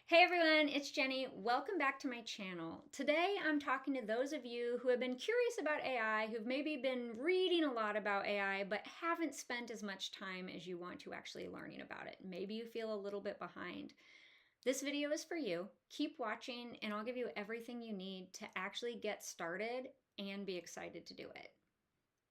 Hey everyone, it's Jenny. Welcome back to my channel. Today I'm talking to those of you who have been curious about AI, who've maybe been reading a lot about AI, but haven't spent as much time as you want to actually learning about it. Maybe you feel a little bit behind. This video is for you. Keep watching and I'll give you everything you need to actually get started and be excited to do it.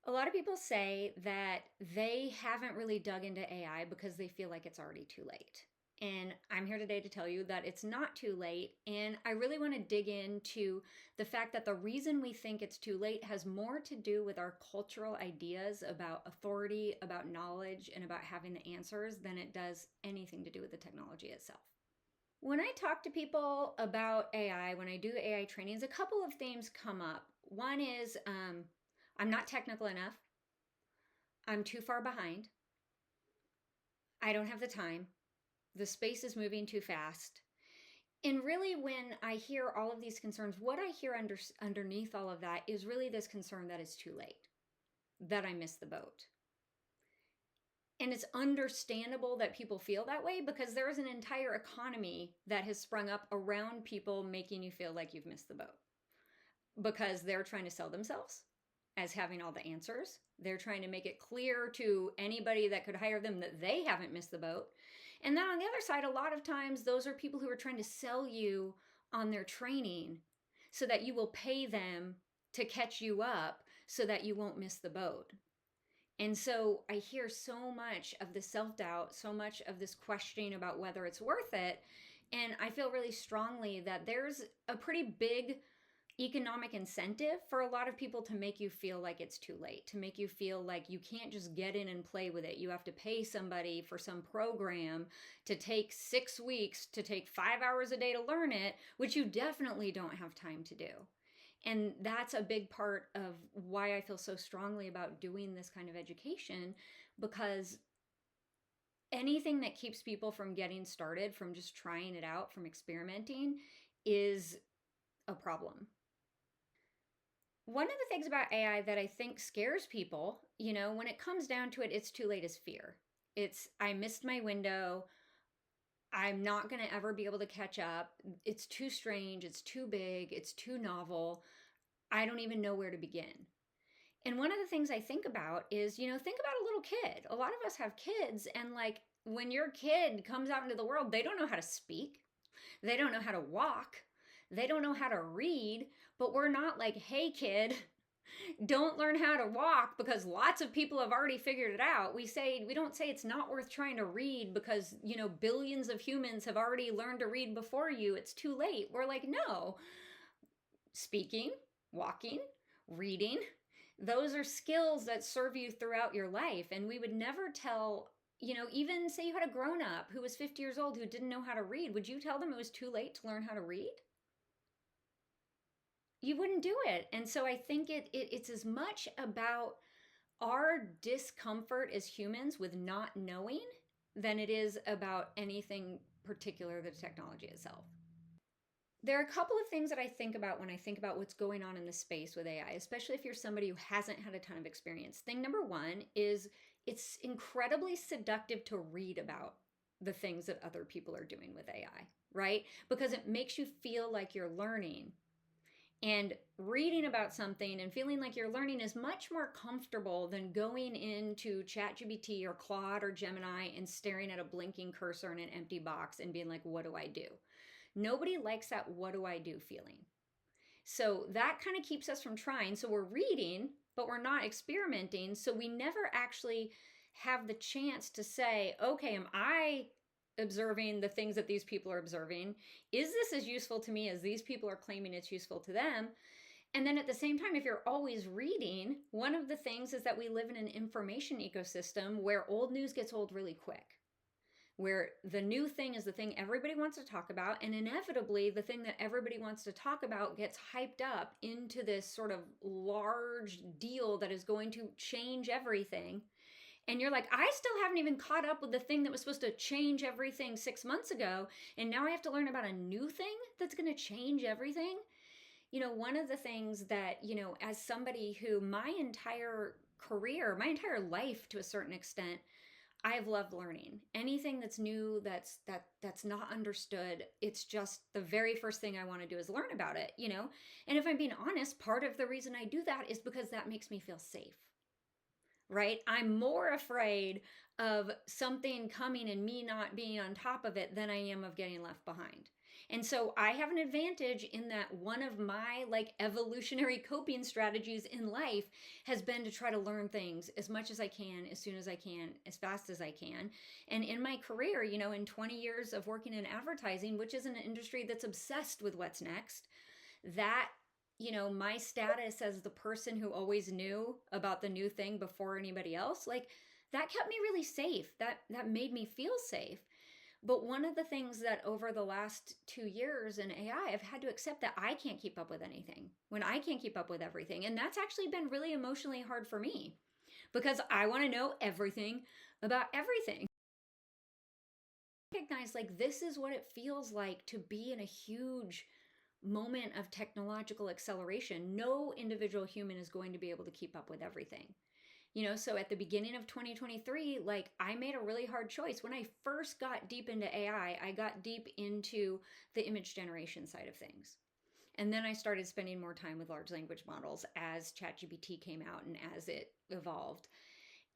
A lot of people say that they haven't really dug into AI because they feel like it's already too late. And I'm here today to tell you that it's not too late. And I really want to dig into the fact that the reason we think it's too late has more to do with our cultural ideas about authority, about knowledge, and about having the answers than it does anything to do with the technology itself. When I talk to people about AI, when I do AI trainings, a couple of themes come up. One is I'm not technical enough. I'm too far behind. I don't have the time. The space is moving too fast. And really, when I hear all of these concerns, what I hear underneath all of that is really this concern that it's too late, that I missed the boat. And it's understandable that people feel that way because there is an entire economy that has sprung up around people making you feel like you've missed the boat because they're trying to sell themselves as having all the answers. They're trying to make it clear to anybody that could hire them that they haven't missed the boat. And then on the other side, a lot of times those are people who are trying to sell you on their training so that you will pay them to catch you up so that you won't miss the boat. And so I hear so much of the self-doubt, so much of this questioning about whether it's worth it. And I feel really strongly that there's a pretty big economic incentive for a lot of people to make you feel like it's too late, to make you feel like you can't just get in and play with it. You have to pay somebody for some program to take 6 weeks, to take 5 hours a day to learn it, which you definitely don't have time to do. And that's a big part of why I feel so strongly about doing this kind of education, because anything that keeps people from getting started, from just trying it out, from experimenting, is a problem. One of the things about AI that I think scares people, when it comes down to it, it's too late is fear. It's, I missed my window. I'm not going to ever be able to catch up. It's too strange. It's too big. It's too novel. I don't even know where to begin. And one of the things I think about is, think about a little kid. A lot of us have kids, and like when your kid comes out into the world, they don't know how to speak. They don't know how to walk. They don't know how to read, but we're not like, hey kid, don't learn how to walk because lots of people have already figured it out. We don't say it's not worth trying to read because, billions of humans have already learned to read before you. It's too late. We're like, no. Speaking, walking, reading, those are skills that serve you throughout your life. And we would never tell, even say you had a grown up who was 50 years old who didn't know how to read. Would you tell them it was too late to learn how to read? You wouldn't do it. And so I think it's as much about our discomfort as humans with not knowing than it is about anything particular, the technology itself. There are a couple of things that I think about when I think about what's going on in the space with AI, especially if you're somebody who hasn't had a ton of experience. Thing number one is it's incredibly seductive to read about the things that other people are doing with AI, right? Because it makes you feel like you're learning. And reading about something and feeling like you're learning is much more comfortable than going into ChatGPT or Claude or Gemini and staring at a blinking cursor in an empty box and being like, what do I do? Nobody likes that what do I do feeling. So that kind of keeps us from trying. So we're reading, but we're not experimenting. So we never actually have the chance to say, okay, am I observing the things that these people are observing? Is this as useful to me as these people are claiming it's useful to them? And then at the same time, if you're always reading, one of the things is that we live in an information ecosystem where old news gets old really quick, where the new thing is the thing everybody wants to talk about, and inevitably the thing that everybody wants to talk about gets hyped up into this sort of large deal that is going to change everything. And you're like, I still haven't even caught up with the thing that was supposed to change everything 6 months ago. And now I have to learn about a new thing that's going to change everything. One of the things that, as somebody who my entire career, my entire life to a certain extent, I've loved learning. Anything that's new, that's not understood, it's just the very first thing I want to do is learn about it, you know? And if I'm being honest, part of the reason I do that is because that makes me feel safe. Right? I'm more afraid of something coming and me not being on top of it than I am of getting left behind. And so I have an advantage in that one of my like evolutionary coping strategies in life has been to try to learn things as much as I can, as soon as I can, as fast as I can. And in my career, you know, in 20 years of working in advertising, which is an industry that's obsessed with what's next, that, you know, my status as the person who always knew about the new thing before anybody else, like that kept me really safe. That made me feel safe. But one of the things that over the last 2 years in AI, I've had to accept that I can't keep up with anything when I can't keep up with everything. And that's actually been really emotionally hard for me because I want to know everything about everything. I recognize like this is what it feels like to be in a huge moment of technological acceleration. No individual human is going to be able to keep up with everything. You know, so at the beginning of 2023, like I made a really hard choice. When I first got deep into AI, I got deep into the image generation side of things. And then I started spending more time with large language models as ChatGPT came out and as it evolved.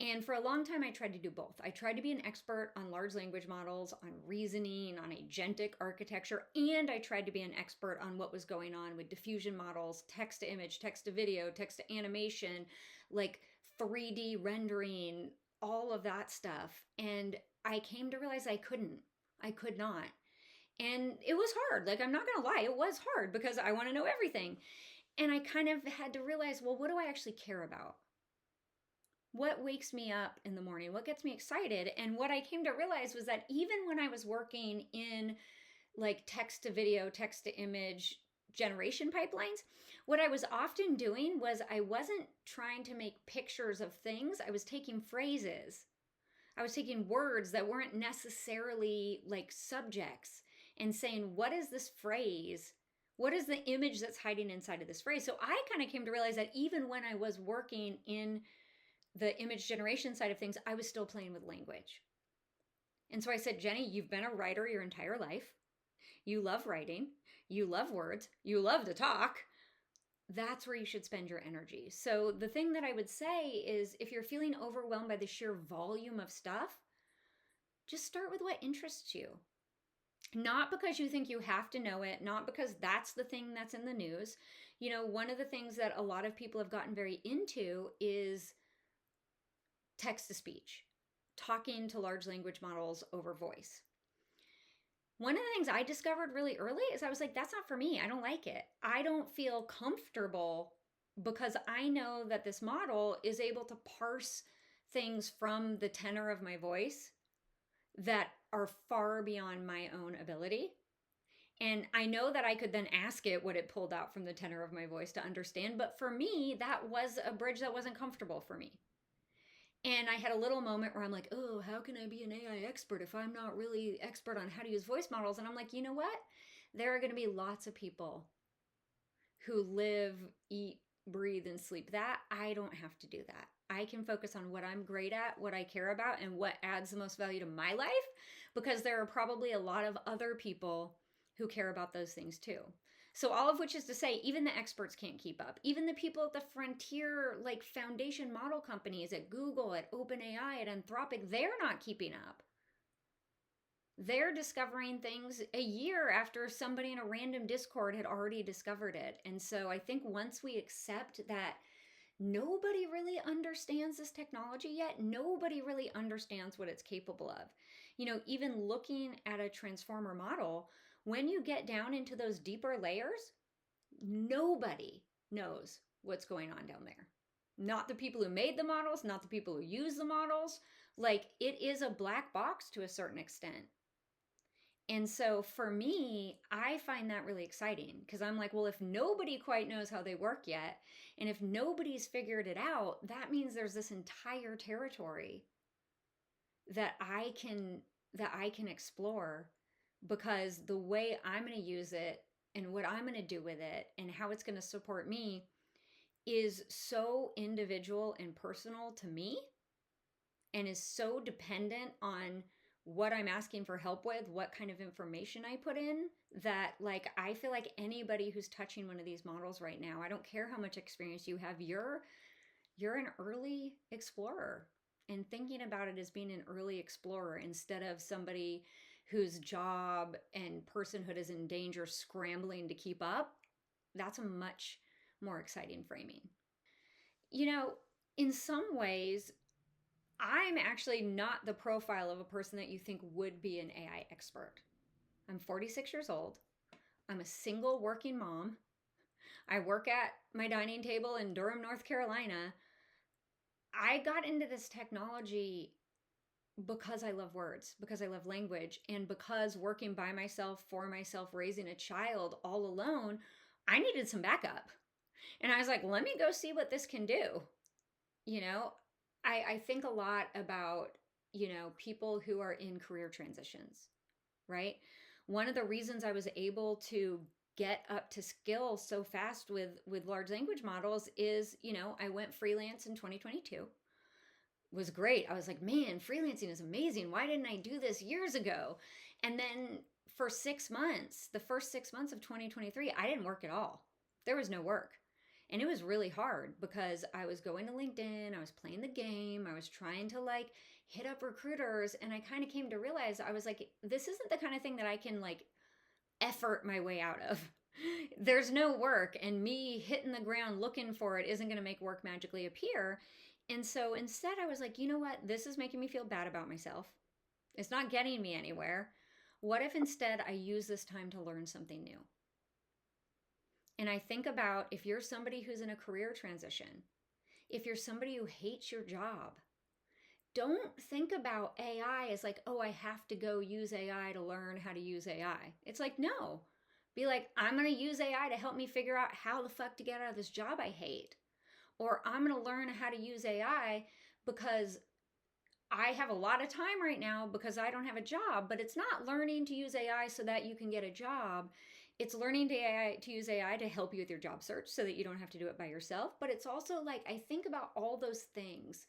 And for a long time, I tried to do both. I tried to be an expert on large language models, on reasoning, on agentic architecture, and I tried to be an expert on what was going on with diffusion models, text to image, text to video, text to animation, like 3D rendering, all of that stuff. And I came to realize I could not. And it was hard. Like, I'm not going to lie, it was hard because I want to know everything. And I kind of had to realize, well, what do I actually care about? What wakes me up in the morning? What gets me excited? And what I came to realize was that even when I was working in like text to video, text to image generation pipelines, what I was often doing was I wasn't trying to make pictures of things. I was taking phrases. I was taking words that weren't necessarily like subjects and saying, what is this phrase? What is the image that's hiding inside of this phrase? So I kind of came to realize that even when I was working in the image generation side of things, I was still playing with language. And so I said, Jenny, you've been a writer your entire life. You love writing. You love words. You love to talk. That's where you should spend your energy. So the thing that I would say is if you're feeling overwhelmed by the sheer volume of stuff, just start with what interests you. Not because you think you have to know it, not because that's the thing that's in the news. You know, one of the things that a lot of people have gotten very into is text to speech, talking to large language models over voice. One of the things I discovered really early is I was like, that's not for me. I don't like it. I don't feel comfortable because I know that this model is able to parse things from the tenor of my voice that are far beyond my own ability. And I know that I could then ask it what it pulled out from the tenor of my voice to understand. But for me, that was a bridge that wasn't comfortable for me. And I had a little moment where I'm like, oh, how can I be an AI expert if I'm not really expert on how to use voice models? And I'm like, you know what? There are going to be lots of people who live, eat, breathe, and sleep that. I don't have to do that. I can focus on what I'm great at, what I care about, and what adds the most value to my life, because there are probably a lot of other people who care about those things too. So all of which is to say, even the experts can't keep up. Even the people at the frontier, like foundation model companies at Google, at OpenAI, at Anthropic, they're not keeping up. They're discovering things a year after somebody in a random Discord had already discovered it. And so I think once we accept that nobody really understands this technology yet, nobody really understands what it's capable of. You know, even looking at a transformer model, when you get down into those deeper layers, nobody knows what's going on down there. Not the people who made the models, not the people who use the models. Like, it is a black box to a certain extent. And so for me, I find that really exciting because I'm like, well, if nobody quite knows how they work yet, and if nobody's figured it out, that means there's this entire territory that I can explore, because the way I'm going to use it and what I'm going to do with it and how it's going to support me is so individual and personal to me and is so dependent on what I'm asking for help with, what kind of information I put in, that like I feel like anybody who's touching one of these models right now, I don't care how much experience you have, you're an early explorer, and thinking about it as being an early explorer instead of somebody whose job and personhood is in danger scrambling to keep up, that's a much more exciting framing. You know, in some ways, I'm actually not the profile of a person that you think would be an AI expert. I'm 46 years old. I'm a single working mom. I work at my dining table in Durham, North Carolina. I got into this technology because I love words, because I love language, and because working by myself, for myself, raising a child all alone, I needed some backup. And I was like, let me go see what this can do. You know, I think a lot about, people who are in career transitions, right? One of the reasons I was able to get up to skill so fast with large language models is, I went freelance in 2022. Was great. I was like, man, freelancing is amazing. Why didn't I do this years ago? And then for 6 months, the first 6 months of 2023, I didn't work at all. There was no work. And it was really hard because I was going to LinkedIn, I was playing the game, I was trying to like hit up recruiters. And I kind of came to realize, I was like, this isn't the kind of thing that I can like effort my way out of. There's no work, and me hitting the ground looking for it isn't going to make work magically appear. And so instead, I was like, you know what? This is making me feel bad about myself. It's not getting me anywhere. What if instead I use this time to learn something new? And I think about, if you're somebody who's in a career transition, if you're somebody who hates your job, don't think about AI as like, oh, I have to go use AI to learn how to use AI. It's like, no. Be like, I'm going to use AI to help me figure out how the fuck to get out of this job I hate. Or I'm going to learn how to use AI because I have a lot of time right now because I don't have a job. But it's not learning to use AI so that you can get a job. It's learning to use AI to help you with your job search so that you don't have to do it by yourself. But it's also like, I think about all those things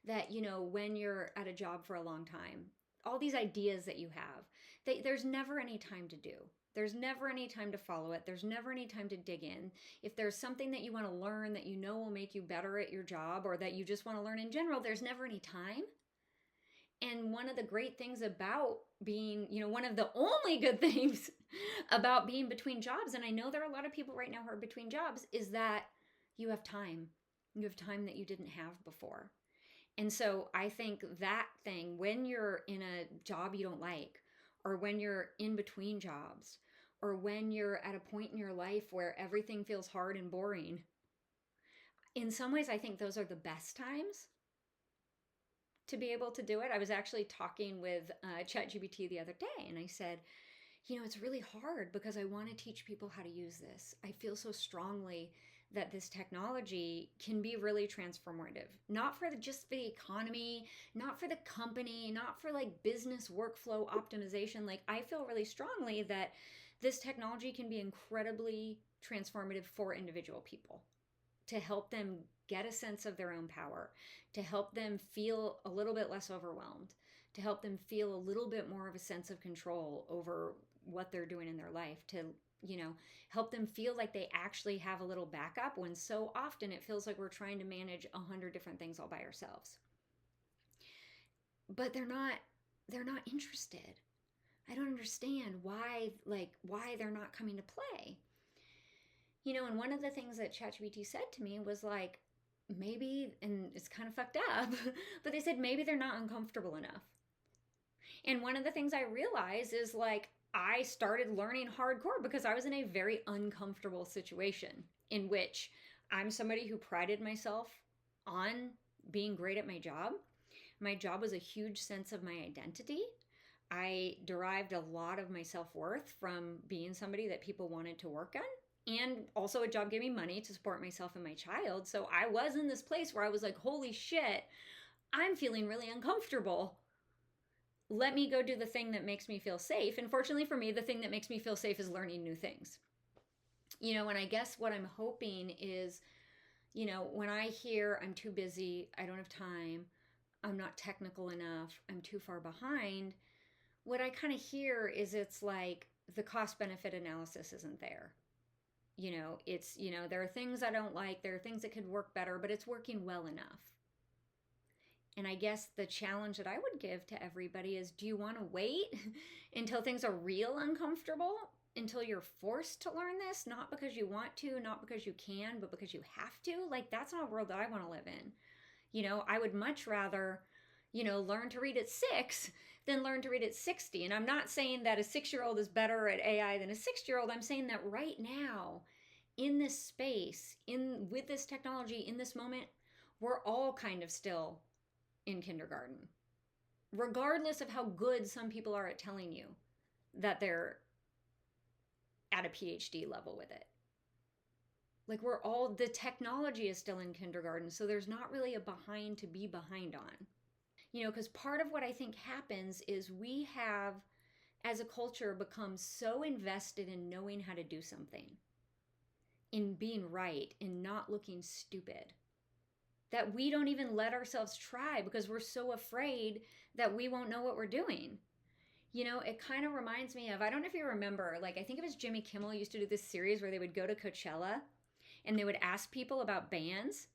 that, when you're at a job for a long time, all these ideas that you have, there's never any time to do. There's never any time to follow it. There's never any time to dig in. If there's something that you want to learn that you know will make you better at your job, or that you just want to learn in general, there's never any time. And one of the great things about being, one of the only good things about being between jobs, and I know there are a lot of people right now who are between jobs, is that you have time. You have time that you didn't have before. And so I think that thing, when you're in a job you don't like, or when you're in between jobs, or when you're at a point in your life where everything feels hard and boring, in some ways I think those are the best times to be able to do it. I was actually talking with ChatGPT the other day, and I said, it's really hard because I want to teach people how to use this. I feel so strongly that this technology can be really transformative, not for just the economy, not for the company, not for like business workflow optimization. Like, I feel really strongly that this technology can be incredibly transformative for individual people, to help them get a sense of their own power, to help them feel a little bit less overwhelmed, to help them feel a little bit more of a sense of control over what they're doing in their life, to help them feel like they actually have a little backup, when so often it feels like we're trying to manage 100 different things all by ourselves. But they're not interested. I don't understand why they're not coming to play. And one of the things that ChatGPT said to me was like, maybe, and it's kind of fucked up, but they said maybe they're not uncomfortable enough. And one of the things I realized is like, I started learning hardcore because I was in a very uncomfortable situation in which I'm somebody who prided myself on being great at my job. My job was a huge sense of my identity. I derived a lot of my self-worth from being somebody that people wanted to work on. And also, a job gave me money to support myself and my child. So I was in this place where I was like, holy shit, I'm feeling really uncomfortable. Let me go do the thing that makes me feel safe. And fortunately for me, the thing that makes me feel safe is learning new things. And I guess what I'm hoping is, when I hear I'm too busy, I don't have time, I'm not technical enough, I'm too far behind, what I kind of hear is it's like the cost benefit analysis isn't there. It's, there are things I don't like, there are things that could work better, but it's working well enough. And I guess the challenge that I would give to everybody is, do you want to wait until things are real uncomfortable? Until you're forced to learn this, not because you want to, not because you can, but because you have to? Like, that's not a world that I want to live in. I would much rather, learn to read at 6 than learn to read at 60. And I'm not saying that a 6-year-old is better at AI than a 6-year-old. I'm saying that right now, in this space, with this technology, in this moment, we're all kind of still in kindergarten, regardless of how good some people are at telling you that they're at a PhD level with it. Like, the technology is still in kindergarten, so there's not really a behind to be behind on. Because part of what I think happens is we have, as a culture, become so invested in knowing how to do something, in being right, in not looking stupid, that we don't even let ourselves try because we're so afraid that we won't know what we're doing. It kind of reminds me of, I don't know if you remember, like, I think it was Jimmy Kimmel used to do this series where they would go to Coachella and they would ask people about bands,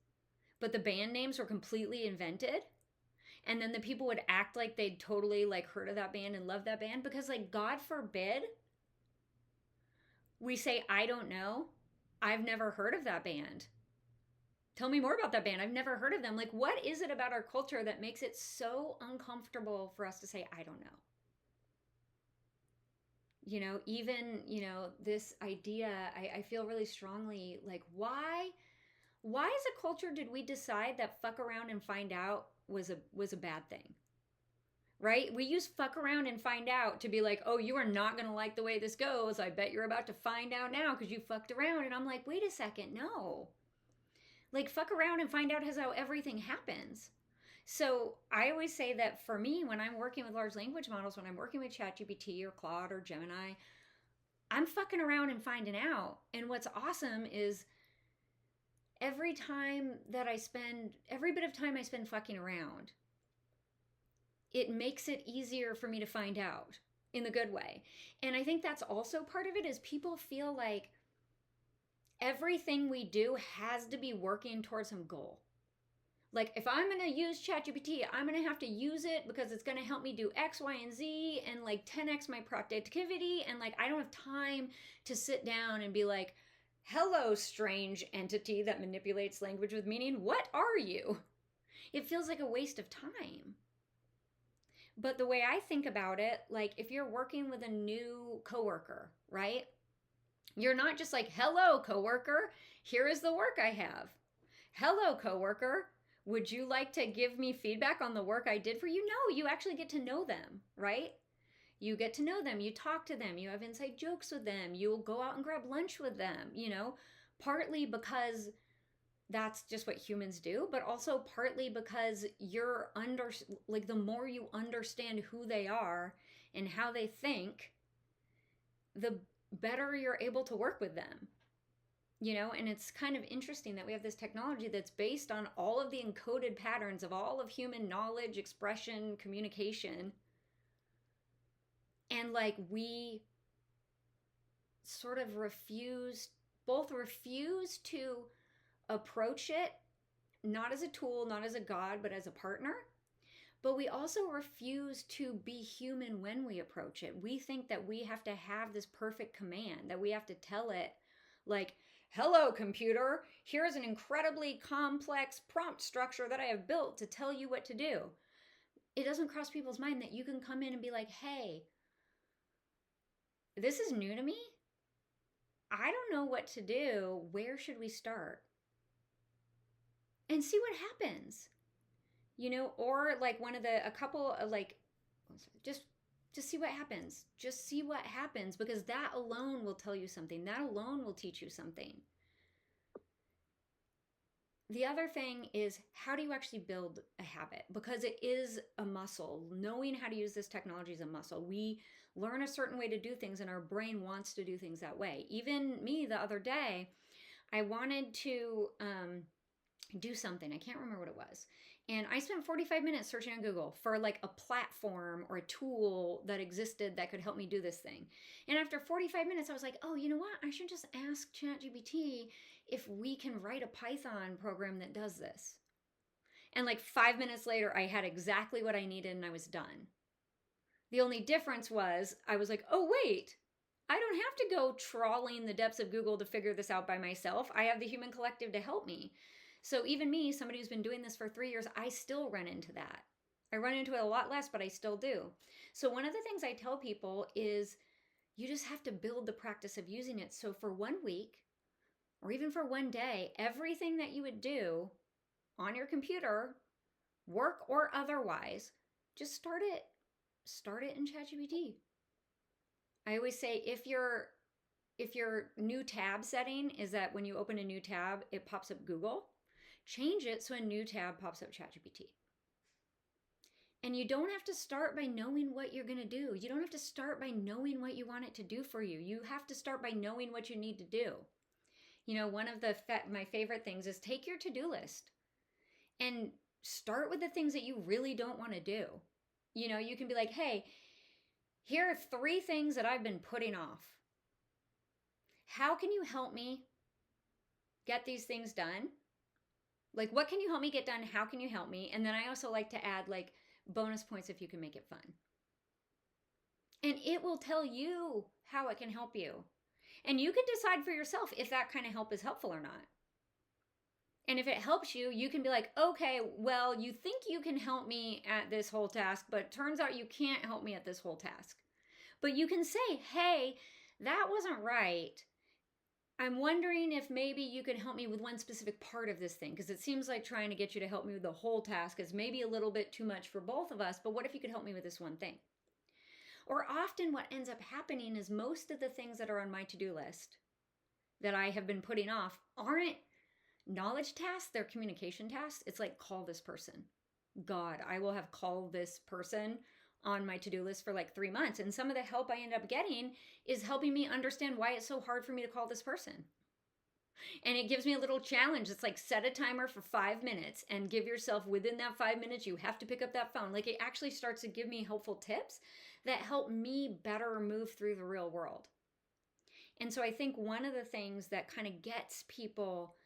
but the band names were completely invented. And then the people would act like they'd totally like heard of that band and loved that band, because, like, God forbid we say, I don't know, I've never heard of that band. Tell me more about that band. I've never heard of them. Like, what is it about our culture that makes it so uncomfortable for us to say, I don't know? Even, this idea, I feel really strongly, like, why as a culture did we decide that fuck around and find out was a bad thing? Right? We use fuck around and find out to be like, oh, you are not going to like the way this goes. I bet you're about to find out now because you fucked around. And I'm like, wait a second, no. Like, fuck around and find out is how everything happens. So I always say that for me, when I'm working with large language models, when I'm working with ChatGPT or Claude or Gemini, I'm fucking around and finding out. And what's awesome is every bit of time I spend fucking around, it makes it easier for me to find out in the good way. And I think that's also part of it, is people feel like everything we do has to be working towards some goal. Like, if I'm going to use ChatGPT, I'm going to have to use it because it's going to help me do X, Y, and Z and like 10x my productivity. And like, I don't have time to sit down and be like, hello, strange entity that manipulates language with meaning. What are you? It feels like a waste of time. But the way I think about it, like, if you're working with a new coworker, right? You're not just like, hello, coworker, here is the work I have. Hello, coworker, would you like to give me feedback on the work I did for you? No, you actually get to know them, right? You get to know them, you talk to them, you have inside jokes with them, you'll go out and grab lunch with them, partly because that's just what humans do, but also partly because the more you understand who they are and how they think, the better you're able to work with them. And it's kind of interesting that we have this technology that's based on all of the encoded patterns of all of human knowledge, expression, communication. And like, we sort of refuse to approach it, not as a tool, not as a god, but as a partner. But we also refuse to be human when we approach it. We think that we have to have this perfect command, that we have to tell it, like, hello, computer, here's an incredibly complex prompt structure that I have built to tell you what to do. It doesn't cross people's mind that you can come in and be like, hey, this is new to me. I don't know what to do. Where should we start? And see what happens. Or like just see what happens. Just see what happens, because that alone will tell you something. That alone will teach you something. The other thing is, how do you actually build a habit? Because it is a muscle. Knowing how to use this technology is a muscle. We learn a certain way to do things, and our brain wants to do things that way. Even me, the other day, I wanted to do something. I can't remember what it was. And I spent 45 minutes searching on Google for like a platform or a tool that existed that could help me do this thing. And after 45 minutes, I was like, oh, you know what? I should just ask ChatGPT if we can write a Python program that does this. And like 5 minutes later, I had exactly what I needed and I was done. The only difference was I was like, oh, wait, I don't have to go trawling the depths of Google to figure this out by myself. I have the human collective to help me. So even me, somebody who's been doing this for 3 years, I still run into that. I run into it a lot less, but I still do. So one of the things I tell people is you just have to build the practice of using it. So for 1 week or even for 1 day, everything that you would do on your computer, work or otherwise, just start it in ChatGPT. I always say if your new tab setting is that when you open a new tab, it pops up Google, change it so a new tab pops up ChatGPT. And you don't have to start by knowing what you're going to do. You don't have to start by knowing what you want it to do for you. You have to start by knowing what you need to do. You know, one of my favorite things is take your to-do list and start with the things that you really don't want to do. You know, you can be like, hey, here are 3 things that I've been putting off. How can you help me get these things done? Like, what can you help me get done? How can you help me? And then I also like to add like bonus points if you can make it fun. And it will tell you how it can help you. And you can decide for yourself if that kind of help is helpful or not. And if it helps you, you can be like, okay, well, you think you can help me at this whole task, but it turns out you can't help me at this whole task. But you can say, hey, that wasn't right. I'm wondering if maybe you can help me with one specific part of this thing, because it seems like trying to get you to help me with the whole task is maybe a little bit too much for both of us, but what if you could help me with this one thing? Or often what ends up happening is most of the things that are on my to-do list that I have been putting off aren't knowledge tasks, they're communication tasks. It's like, call this person. God, I will have called this person on my to-do list for like 3 months. And some of the help I end up getting is helping me understand why it's so hard for me to call this person. And it gives me a little challenge. It's like, set a timer for 5 minutes and give yourself within that 5 minutes, you have to pick up that phone. Like, it actually starts to give me helpful tips that help me better move through the real world. And so I think one of the things that kind of gets people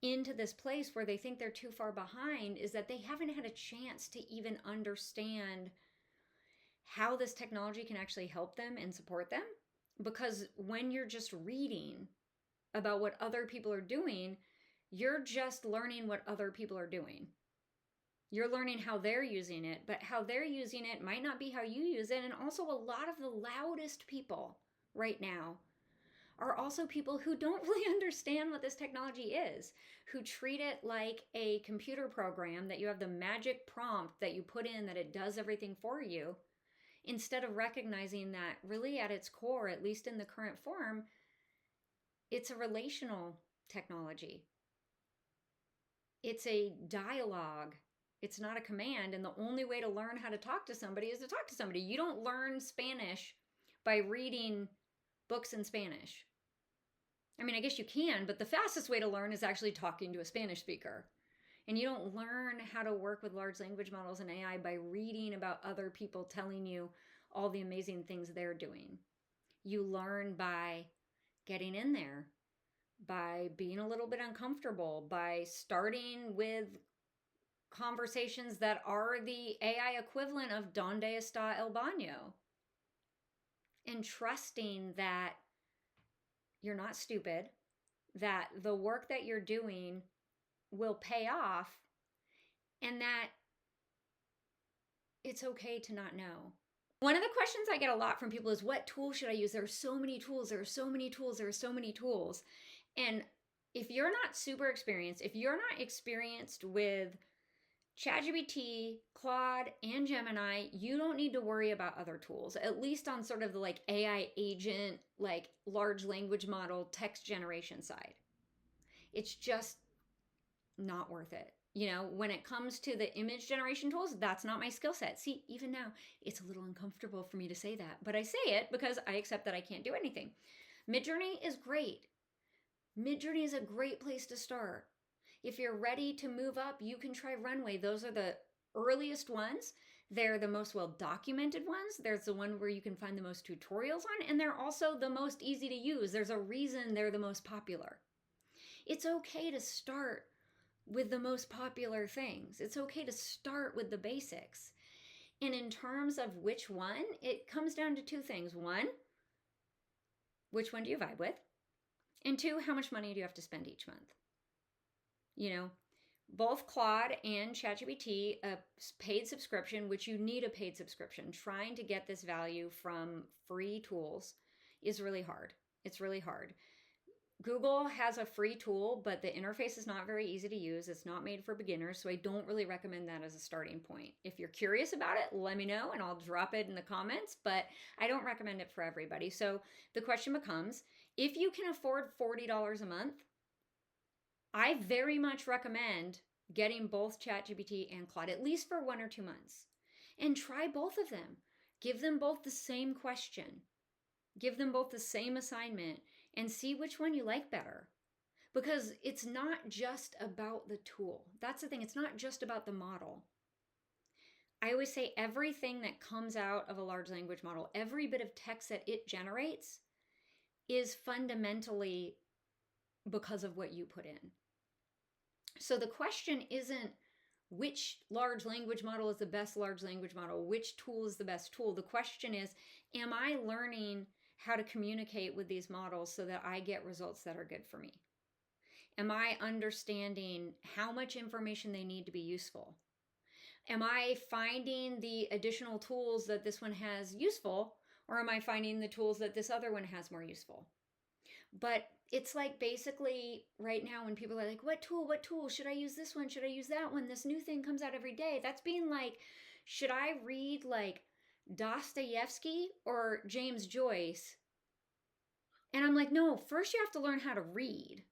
into this place where they think they're too far behind is that they haven't had a chance to even understand how this technology can actually help them and support them. Because when you're just reading about what other people are doing, you're just learning what other people are doing. You're learning how they're using it, but how they're using it might not be how you use it. And also, a lot of the loudest people right now are also people who don't really understand what this technology is, who treat it like a computer program that you have the magic prompt that you put in that it does everything for you, instead of recognizing that really at its core, at least in the current form, it's a relational technology. It's a dialogue. It's not a command. And the only way to learn how to talk to somebody is to talk to somebody. You don't learn Spanish by reading books in Spanish. I mean, I guess you can, but the fastest way to learn is actually talking to a Spanish speaker. And you don't learn how to work with large language models and AI by reading about other people telling you all the amazing things they're doing. You learn by getting in there, by being a little bit uncomfortable, by starting with conversations that are the AI equivalent of Donde está el baño? And trusting that you're not stupid, that the work that you're doing will pay off, and that it's okay to not know. One of the questions I get a lot from people is, what tool should I use? There are so many tools. There are so many tools. There are so many tools. And if you're not super experienced, if you're not experienced with ChatGPT, Claude, and Gemini, you don't need to worry about other tools, at least on sort of the like AI agent, like large language model text generation side. It's just not worth it. You know, when it comes to the image generation tools, that's not my skill set. See, even now, it's a little uncomfortable for me to say that, but I say it because I accept that I can't do anything. Midjourney is great. Midjourney is a great place to start. If you're ready to move up, you can try Runway. Those are the earliest ones. They're the most well-documented ones. There's the one where you can find the most tutorials on, and they're also the most easy to use. There's a reason they're the most popular. It's okay to start with the most popular things. It's okay to start with the basics. And in terms of which one, it comes down to two things. One, which one do you vibe with? And two, how much money do you have to spend each month? You know, both Claude and ChatGPT, a paid subscription, which you need a paid subscription. Trying to get this value from free tools is really hard. It's really hard. Google has a free tool, but the interface is not very easy to use. It's not made for beginners, so I don't really recommend that as a starting point. If you're curious about it, let me know and I'll drop it in the comments, but I don't recommend it for everybody. So the question becomes, if you can afford $40 a month, I very much recommend getting both ChatGPT and Claude, at least for 1 or 2 months, and try both of them. Give them both the same question. Give them both the same assignment and see which one you like better. Because it's not just about the tool. That's the thing. It's not just about the model. I always say everything that comes out of a large language model, every bit of text that it generates is fundamentally because of what you put in. So the question isn't which large language model is the best large language model, which tool is the best tool. The question is, am I learning how to communicate with these models so that I get results that are good for me? Am I understanding how much information they need to be useful? Am I finding the additional tools that this one has useful, or am I finding the tools that this other one has more useful? But it's like basically right now when people are like, what tool? Should I use this one? Should I use that one? This new thing comes out every day. That's being like, should I read like Dostoevsky or James Joyce? And I'm like, no, first you have to learn how to read.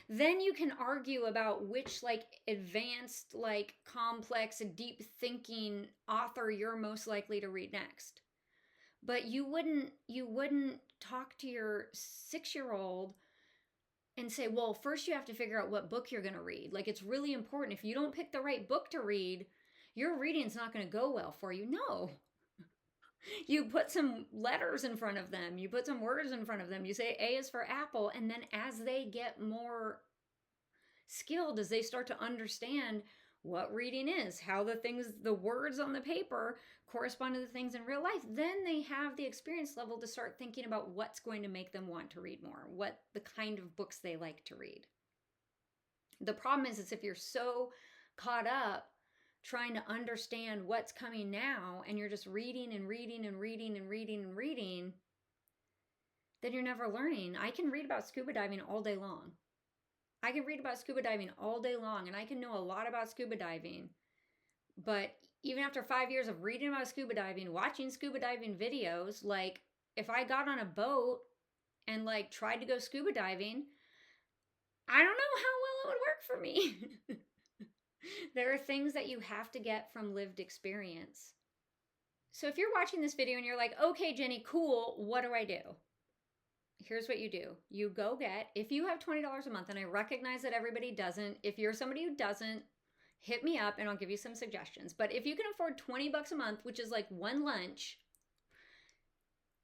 Then you can argue about which like advanced, like complex, deep thinking author you're most likely to read next. But you wouldn't talk to your 6-year-old and say, well, first you have to figure out what book you're going to read. Like, it's really important. If you don't pick the right book to read, your reading's not going to go well for you. No. You put some letters in front of them. You put some words in front of them. You say A is for apple. And then as they get more skilled, as they start to understand what reading is, how the words on the paper correspond to the things in real life, then they have the experience level to start thinking about what's going to make them want to read more, what the kind of books they like to read. The problem is if you're so caught up trying to understand what's coming now and you're just reading and reading and reading and reading and reading, then you're never learning. I can read about scuba diving all day long. I can read about scuba diving all day long, and I can know a lot about scuba diving. But even after 5 years of reading about scuba diving, watching scuba diving videos, like if I got on a boat and like tried to go scuba diving, I don't know how well it would work for me. There are things that you have to get from lived experience. So if you're watching this video and you're like, okay, Jenny, cool, what do I do? Here's what you do. You go get, if you have $20 a month, and I recognize that everybody doesn't, if you're somebody who doesn't, hit me up and I'll give you some suggestions. But if you can afford 20 bucks a month, which is like one lunch,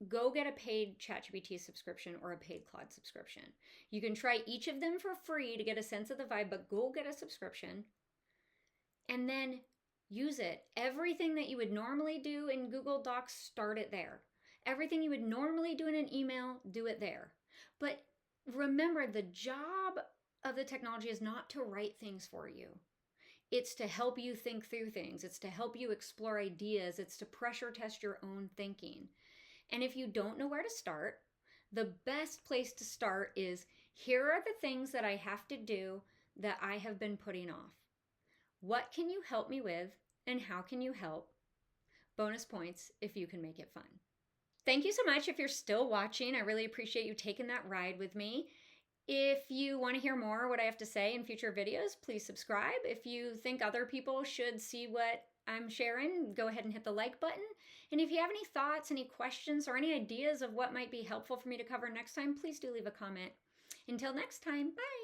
go get a paid ChatGPT subscription or a paid Claude subscription. You can try each of them for free to get a sense of the vibe, but go get a subscription and then use it. Everything that you would normally do in Google Docs, start it there. Everything you would normally do in an email, do it there. But remember, the job of the technology is not to write things for you. It's to help you think through things. It's to help you explore ideas. It's to pressure test your own thinking. And if you don't know where to start, the best place to start is, here are the things that I have to do that I have been putting off. What can you help me with, and how can you help? Bonus points if you can make it fun. Thank you so much if you're still watching. I really appreciate you taking that ride with me. If you want to hear more what I have to say in future videos, please subscribe. If you think other people should see what I'm sharing, go ahead and hit the like button. And if you have any thoughts, any questions, or any ideas of what might be helpful for me to cover next time, please do leave a comment. Until next time, bye.